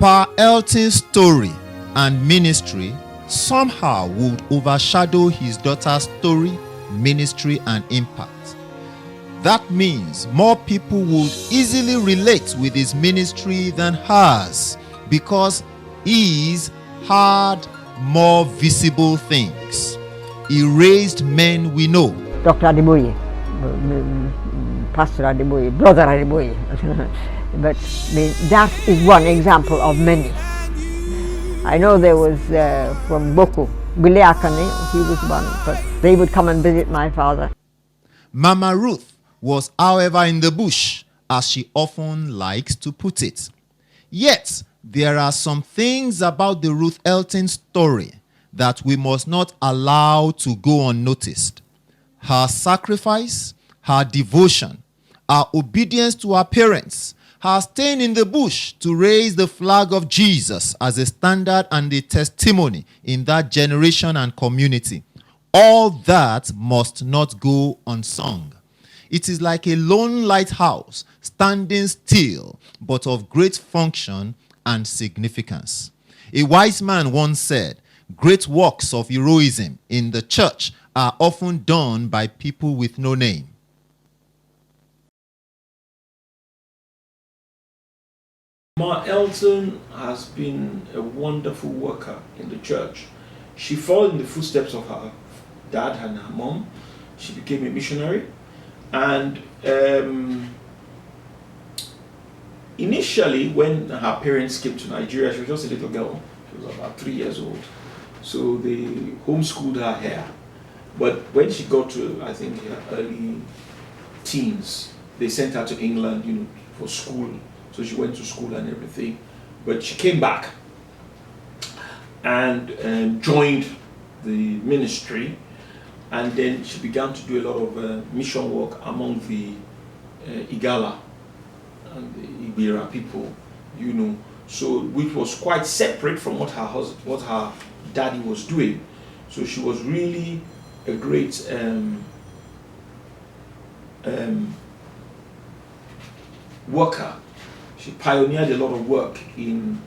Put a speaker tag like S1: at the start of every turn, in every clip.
S1: Pa Elton's story and ministry somehow would overshadow his daughter's story, ministry, and impact. That means more people would easily relate with his ministry than hers because his had more visible things. He raised men we know.
S2: Dr. Adeboye, Pastor Adeboye, Brother Adeboye. But that is one example of many. I know there was from Boko, Okene, he was one, but they would come and visit my father.
S1: Mama Ruth was, however, in the bush, as she often likes to put it. Yet, there are some things about the Ruth Elton story that we must not allow to go unnoticed. Her sacrifice, her devotion, her obedience to her parents, her staying in the bush to raise the flag of Jesus as a standard and a testimony in that generation and community. All that must not go unsung. It is like a lone lighthouse, standing still, but of great function and significance. A wise man once said, great works of heroism in the church are often done by people with no name.
S3: Ma Elton has been a wonderful worker in the church. She followed in the footsteps of her dad and her mom. She became a missionary. And initially, when her parents came to Nigeria, she was just a little girl. She was about 3 years old. So they homeschooled her here. But when she got to, I think, her early teens, they sent her to England, for school. So she went to school and everything. But she came back and joined the ministry. And then she began to do a lot of mission work among the Igala and the Ibira people, so which was quite separate from what her daddy was doing. So she was really a great worker. She pioneered a lot of work in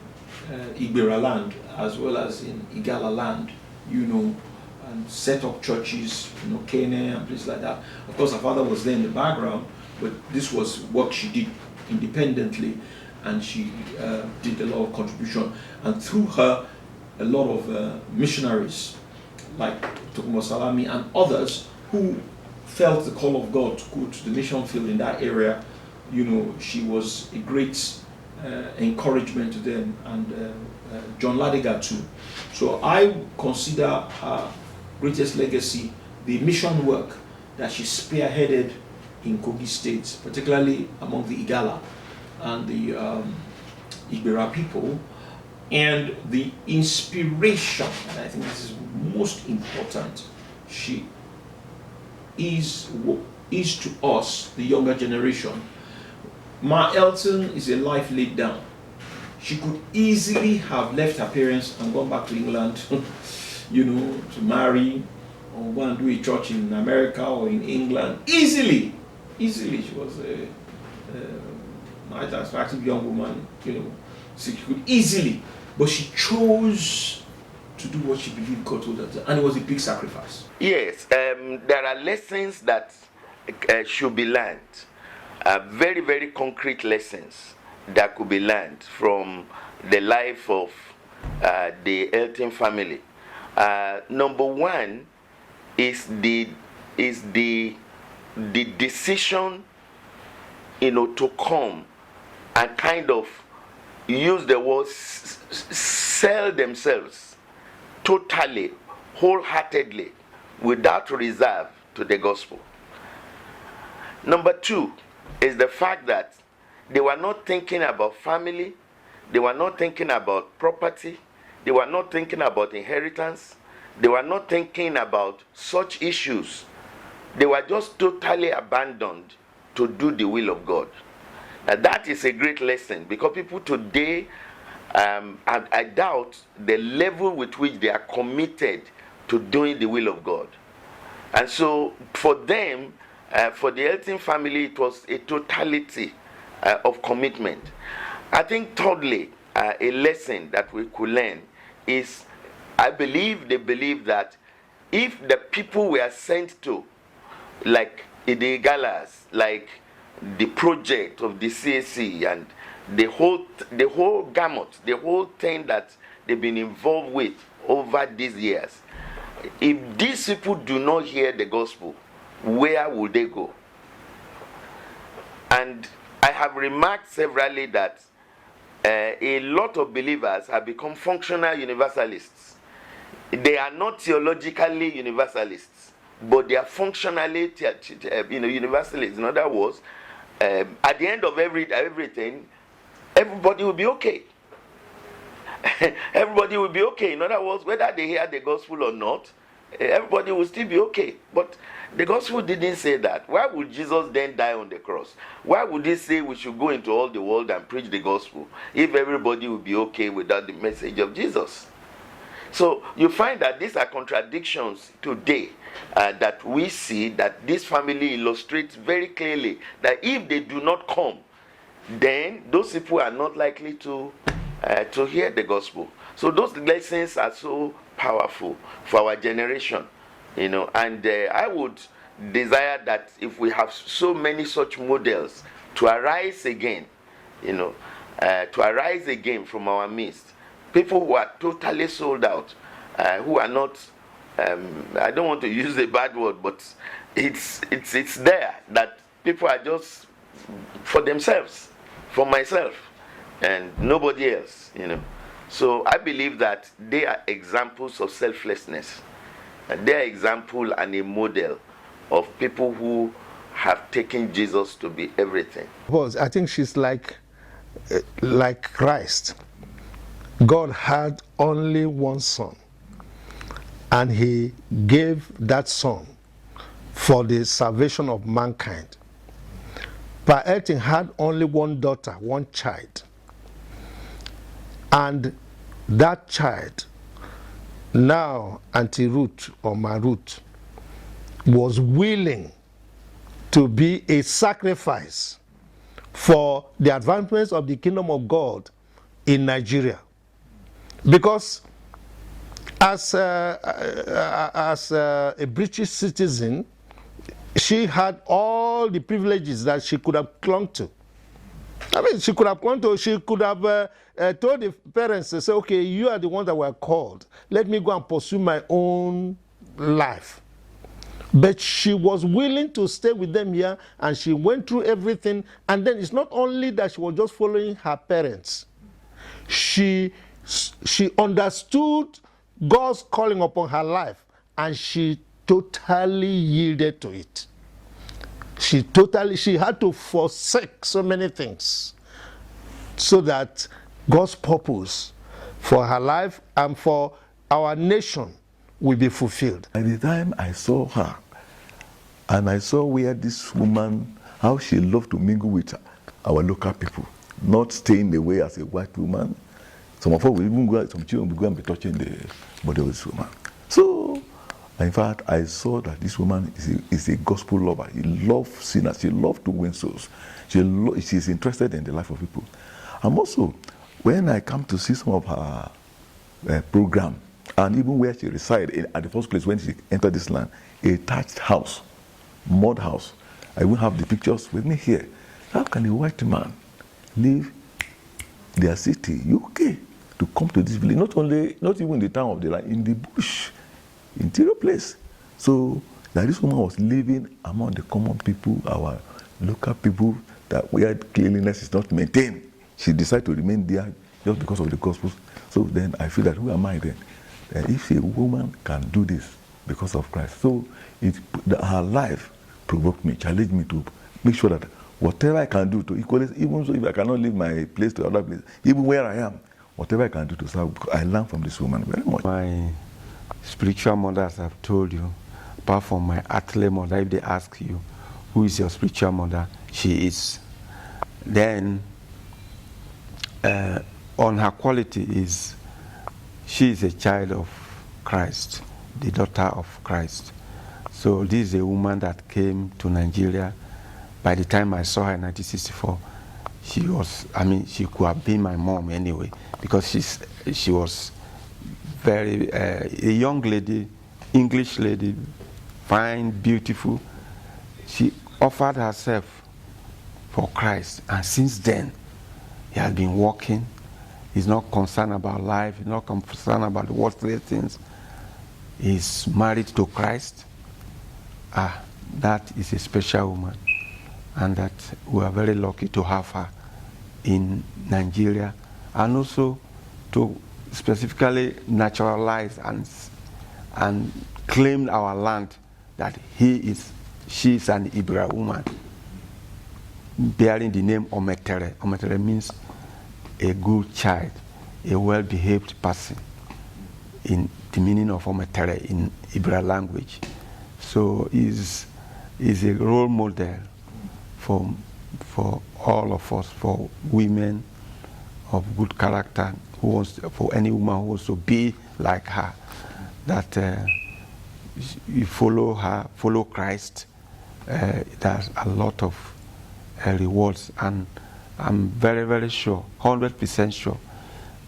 S3: Ibira land as well as in Igala land, and set up churches in Okene and places like that. Of course, her father was there in the background, but this was work she did independently, and she did a lot of contribution. And through her, a lot of missionaries, like Tokumo Salami and others, who felt the call of God to go to the mission field in that area, she was a great encouragement to them, and John Ladiga too. So I consider her greatest legacy the mission work that she spearheaded in Kogi State, particularly among the Igala and the Ibira people, and the inspiration, and I think this is most important, she is to us, the younger generation. Ma Elton is a life laid down. She could easily have left her parents and gone back to England, to marry or go and do a church in America or in England. Easily. She was a nice, attractive young woman, so she could easily. But she chose to do what she believed God told her to, and it was a big sacrifice.
S4: Yes, there are lessons that should be learned. Very, very concrete lessons that could be learned from the life of the Elton family. Number one is the decision, to come and kind of use the word sell themselves totally, wholeheartedly, without reserve to the gospel. Number two is the fact that they were not thinking about family, they were not thinking about property, they were not thinking about inheritance, they were not thinking about such issues. They were just totally abandoned to do the will of God. Now that is a great lesson, because people today, I doubt the level with which they are committed to doing the will of God. And so for them, for the Elton family, it was a totality of commitment. I think thirdly, a lesson that we could learn is, I believe they believe that if the people we are sent to, like the galas, like the project of the CAC and the whole gamut, the whole thing that they've been involved with over these years, if these people do not hear the gospel, where will they go? And I have remarked severally that a lot of believers have become functional universalists. They are not theologically universalists, but they are functionally universalists. In other words, at the end of everything, everybody will be okay. Everybody will be okay. In other words, whether they hear the gospel or not, everybody will still be okay. But the gospel didn't say that. Why would Jesus then die on the cross? Why would he say we should go into all the world and preach the gospel if everybody will be okay without the message of Jesus? So you find that these are contradictions today that we see, that this family illustrates very clearly, that if they do not come, then those people are not likely to hear the gospel. So those lessons are so powerful for our generation, and I would desire that if we have so many such models to arise again, to arise again from our midst, people who are totally sold out, who are not, I don't want to use a bad word, but it's there, that people are just for themselves, for myself, and nobody else, So I believe that they are examples of selflessness. They are example and a model of people who have taken Jesus to be everything.
S5: Well, I think she's like Christ. God had only one son, and he gave that son for the salvation of mankind. But Elton had only one daughter, one child. And that child, now Auntie Ruth, or my Ruth, was willing to be a sacrifice for the advancements of the kingdom of God in Nigeria. Because as a British citizen, she had all the privileges that she could have clung to. I mean, she could have told the parents, to say, okay, you are the ones that were called. Let me go and pursue my own life. But she was willing to stay with them here, and she went through everything. And then it's not only that she was just following her parents. She understood God's calling upon her life, and she totally yielded to it. She had to forsake so many things so that God's purpose for her life and for our nation will be fulfilled.
S6: By the time I saw her, and I saw where this woman, how she loved to mingle with our local people, not staying away as a white woman. Some of us will even go, some children will go and be touching the body of this woman. So, in fact, I saw that this woman is a gospel lover. She loves sinners. She loves to win souls. She's interested in the life of people. And also, when I come to see some of her program, and even where she resides, at the first place when she entered this land, a thatched house, mud house. I will have the pictures with me here. How can a white man leave their city, UK, to come to this village? Not even in the town of the land, in the bush, interior place. So that this woman was living among the common people, our local people, that where cleanliness is not maintained. She decided to remain there just because of the gospel. So then I feel that who am I then? That if a woman can do this because of Christ. So her life provoked me, challenged me to make sure that whatever I can do to equal it, even so if I cannot leave my place to another place, even where I am, whatever I can do to serve, I learn from this woman very much.
S7: My spiritual mother, as I've told you, apart from my earthly mother, if they ask you, who is your spiritual mother, she is. Then, on her quality is, she is a child of Christ, the daughter of Christ. So this is a woman that came to Nigeria. By the time I saw her in 1964, she was, I mean, she could have been my mom anyway, because she was very, a young lady, English lady, fine, beautiful. She offered herself for Christ, and since then, he has been walking. He's not concerned about life, he's not concerned about the worldly things. He's married to Christ. That is a special woman, and that we are very lucky to have her in Nigeria, and also to specifically naturalize and claim our land, that she is an Ibra woman bearing the name Ometere. Ometere means a good child, a well-behaved person, in the meaning of Ometere in Ibra language. So is a role model for all of us, for women of good character, for any woman who wants to be like her, that you follow her, follow Christ. There's a lot of rewards, and I'm very, very sure, 100% sure,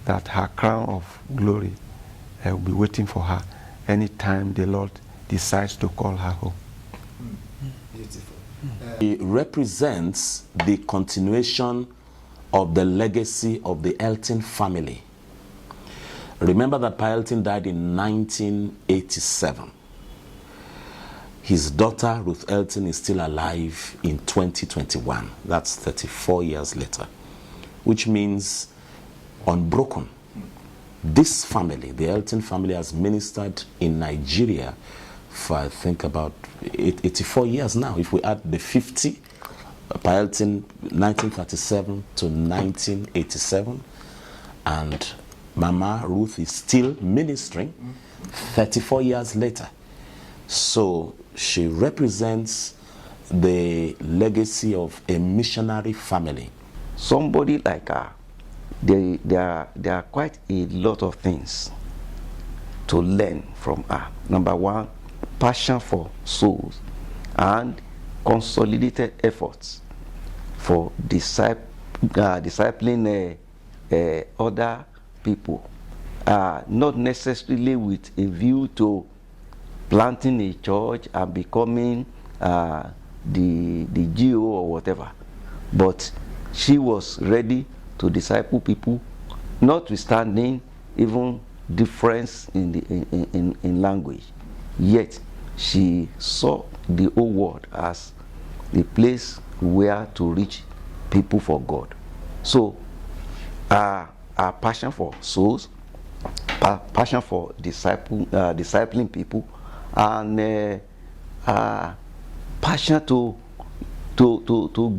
S7: that her crown of glory will be waiting for her anytime the Lord decides to call her home.
S1: Beautiful.
S8: It represents the continuation of the legacy of the Elton family. Remember that Pa Elton died in 1987. His daughter, Ruth Elton, is still alive in 2021. That's 34 years later, which means unbroken. This family, the Elton family, has ministered in Nigeria for, I think, about 84 years now. If we add the 50, Pa Elton, 1937 to 1987, and Mama Ruth is still ministering 34 years later. So she represents the legacy of a missionary family.
S9: Somebody like her, there are quite a lot of things to learn from her. Number one, passion for souls and consolidated efforts for discipling other people, not necessarily with a view to planting a church and becoming the GO or whatever, but she was ready to disciple people, notwithstanding even difference in language. Yet she saw the whole world as a place where to reach people for God. So our passion for souls, passion for discipling people, and passion to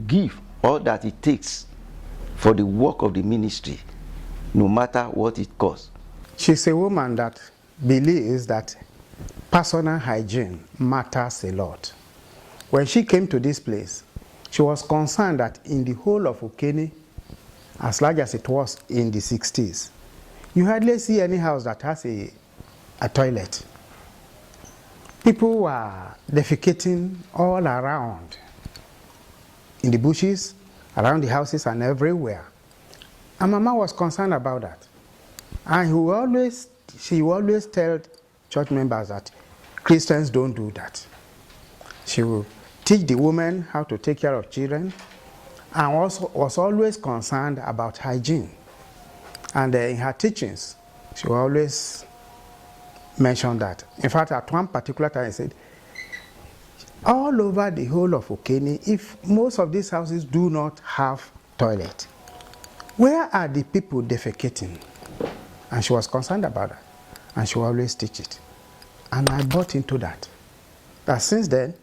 S9: give all that it takes for the work of the ministry, no matter what it costs.
S10: She's a woman that believes that personal hygiene matters a lot. When she came to this place, she was concerned that in the whole of Okene, as large as it was in the 60s, you hardly see any house that has a toilet. People were defecating all around, in the bushes, around the houses, and everywhere. And Mama was concerned about that. And she always tell church members that Christians don't do that. She will teach the women how to take care of children, and also was always concerned about hygiene. And in her teachings, she will always mention that. In fact, at one particular time, she said, all over the whole of Okene, if most of these houses do not have toilet, where are the people defecating? And she was concerned about that. And she will always teach it. And I bought into that. That since then,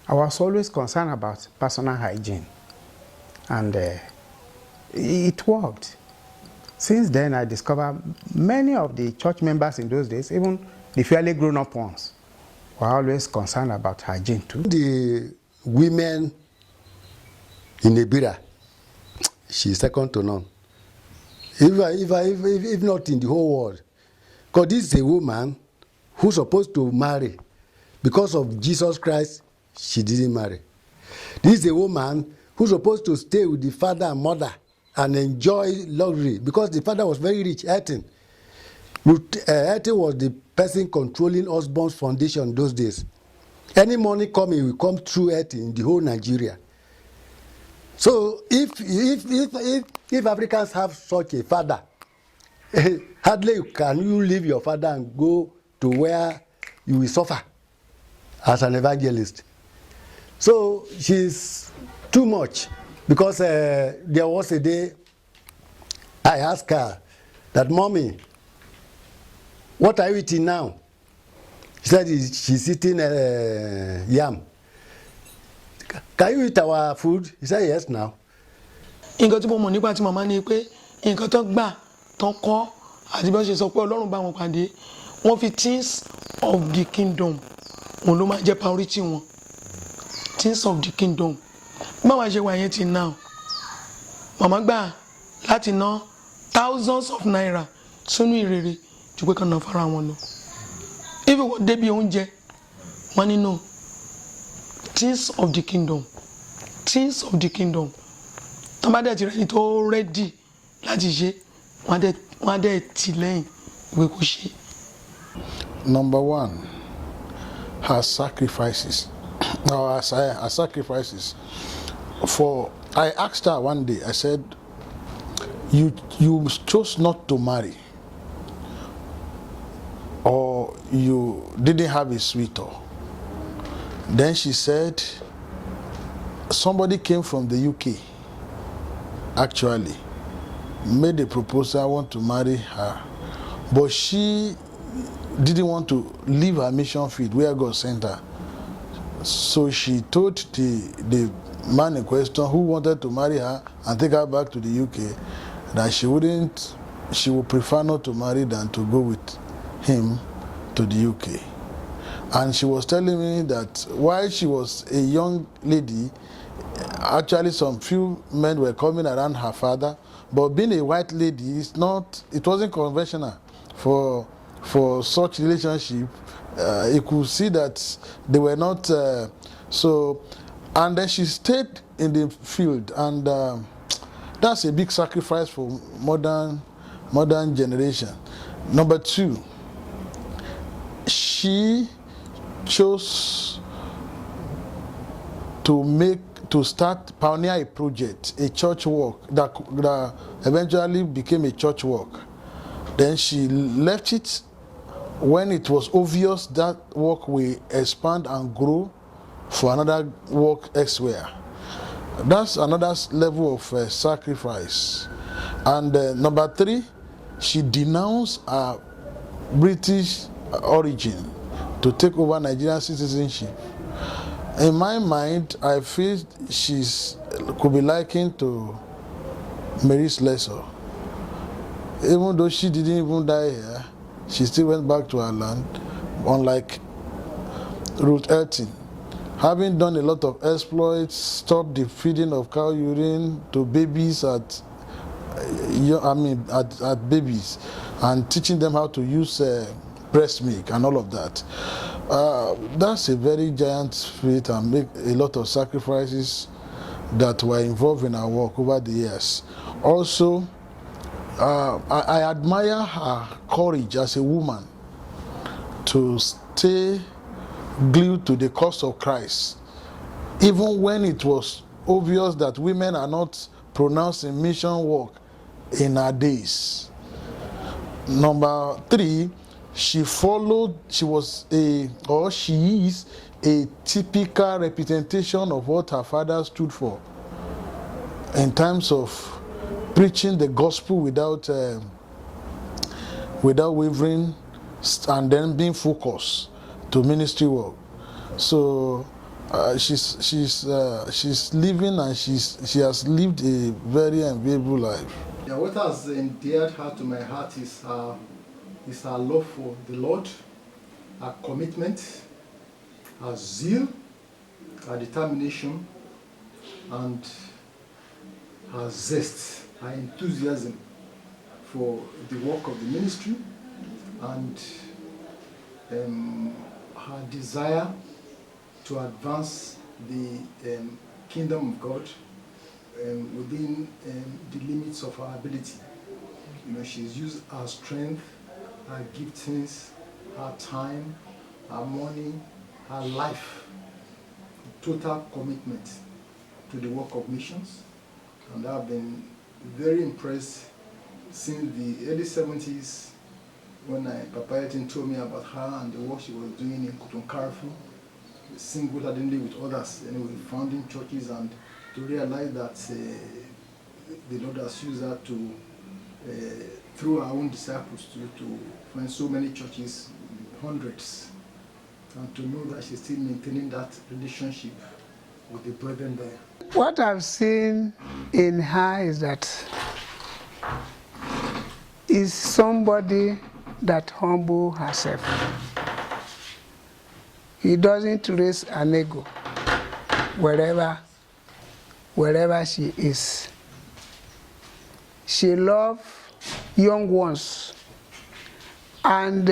S10: I was always concerned about personal hygiene. And it worked. Since then, I discovered many of the church members in those days, even the fairly grown-up ones, were always concerned about hygiene too.
S11: The women in Ibira, she's second to none. If not in the whole world. Because this is a woman who's supposed to marry. Because of Jesus Christ, she didn't marry. This is a woman who's supposed to stay with the father and mother and enjoy luxury because the father was very rich, Elton. Elton was the person controlling Osborne's foundation those days. Any money coming will come through Elton in the whole Nigeria. So if Africans have such a father, hardly can you leave your father and go to where you will suffer as an evangelist. So she's too much because there was a day I asked her that, Mommy, what are you eating now? She said she's eating yam. Can you eat our food? He said yes now.
S12: Nǹkan tí mo mọ̀ nípa tí màmá ni pé nǹkan tó gbà tó kọ́ àti bí wọ́n ṣe sọ pé Ọlọ́run bá wọn pàdé wọ́n fi things of the kingdom òun ló máa jẹ́ priority wọn, things of the kingdom. Báwa ṣe wà yẹn ti now màmá gbà láti ná thousands of naira sínú ìrere ju pé kan náà fara wọn lọ. If you want débi oúnjẹ wọ́n ní no, things of the kingdom, things of the kingdom. Tọ́ bá dẹ̀ ti rẹ́ni tó ready láti ṣe wọ́n á dẹ̀ tì lẹ́yìn ìwé kò ṣe.
S13: Number one, her sacrifices. Her sacrifices. I asked her one day, I said, you chose not to marry, or you didn't have a sweetheart. Then she said, somebody came from the UK, actually, made a proposal, I want to marry her. But she didn't want to leave her mission field where God sent her. So she told the man in question who wanted to marry her and take her back to the UK that she would prefer not to marry than to go with him to the UK. And she was telling me that while she was a young lady, actually some few men were coming around her father, but being a white lady, it wasn't conventional for such relationship. You could see that they were not so. And then she stayed in the field, and that's a big sacrifice for modern generation. Number two, she chose to start pioneer a project, a church work that eventually became a church work. Then she left it when it was obvious that work will expand and grow for another work elsewhere. That's another level of sacrifice. And number three, she denounced her British origin to take over Nigerian citizenship. In my mind, I feel could be likened to Mary Ilesha. Even though she didn't even die here, she still went back to her land, unlike Ruth Elton. Having done a lot of exploits, stopped the feeding of cow urine to babies at babies, and teaching them how to use breast milk and all of that. That's a very giant feat and make a lot of sacrifices that were involved in our work over the years. Also, I admire her courage as a woman to stay glued to the cause of Christ, even when it was obvious that women are not pronounced in mission work in our days. Number three, she is a typical representation of what her father stood for in terms of preaching the gospel without wavering, and then being focused to ministry work. So she's living, and she has lived a very enviable life.
S1: Yeah, what has endeared her to my heart is her love for the Lord, her commitment, her zeal, her determination, and her zest, her enthusiasm for the work of the ministry, and her desire to advance the kingdom of God
S14: within the limits of her ability. You know, she's used her strength, her giftings, her time, her money, her life, total commitment to the work of missions. And I've been very impressed since the early 70s when Papa Elton told me about her and the work she was doing in Koton Karfe, single-handedly with others, anyway, founding churches, and to realize that the Lord has used her to, through our own disciples, to find so many churches, hundreds, and to know that she's still maintaining that relationship with the brethren there.
S10: What I've seen in her is that is somebody that humble herself. He doesn't raise an ego wherever she is. She loves young ones, and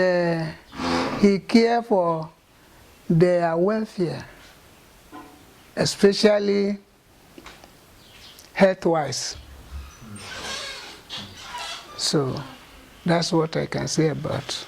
S10: he cares for their welfare, especially health-wise. So that's what I can say about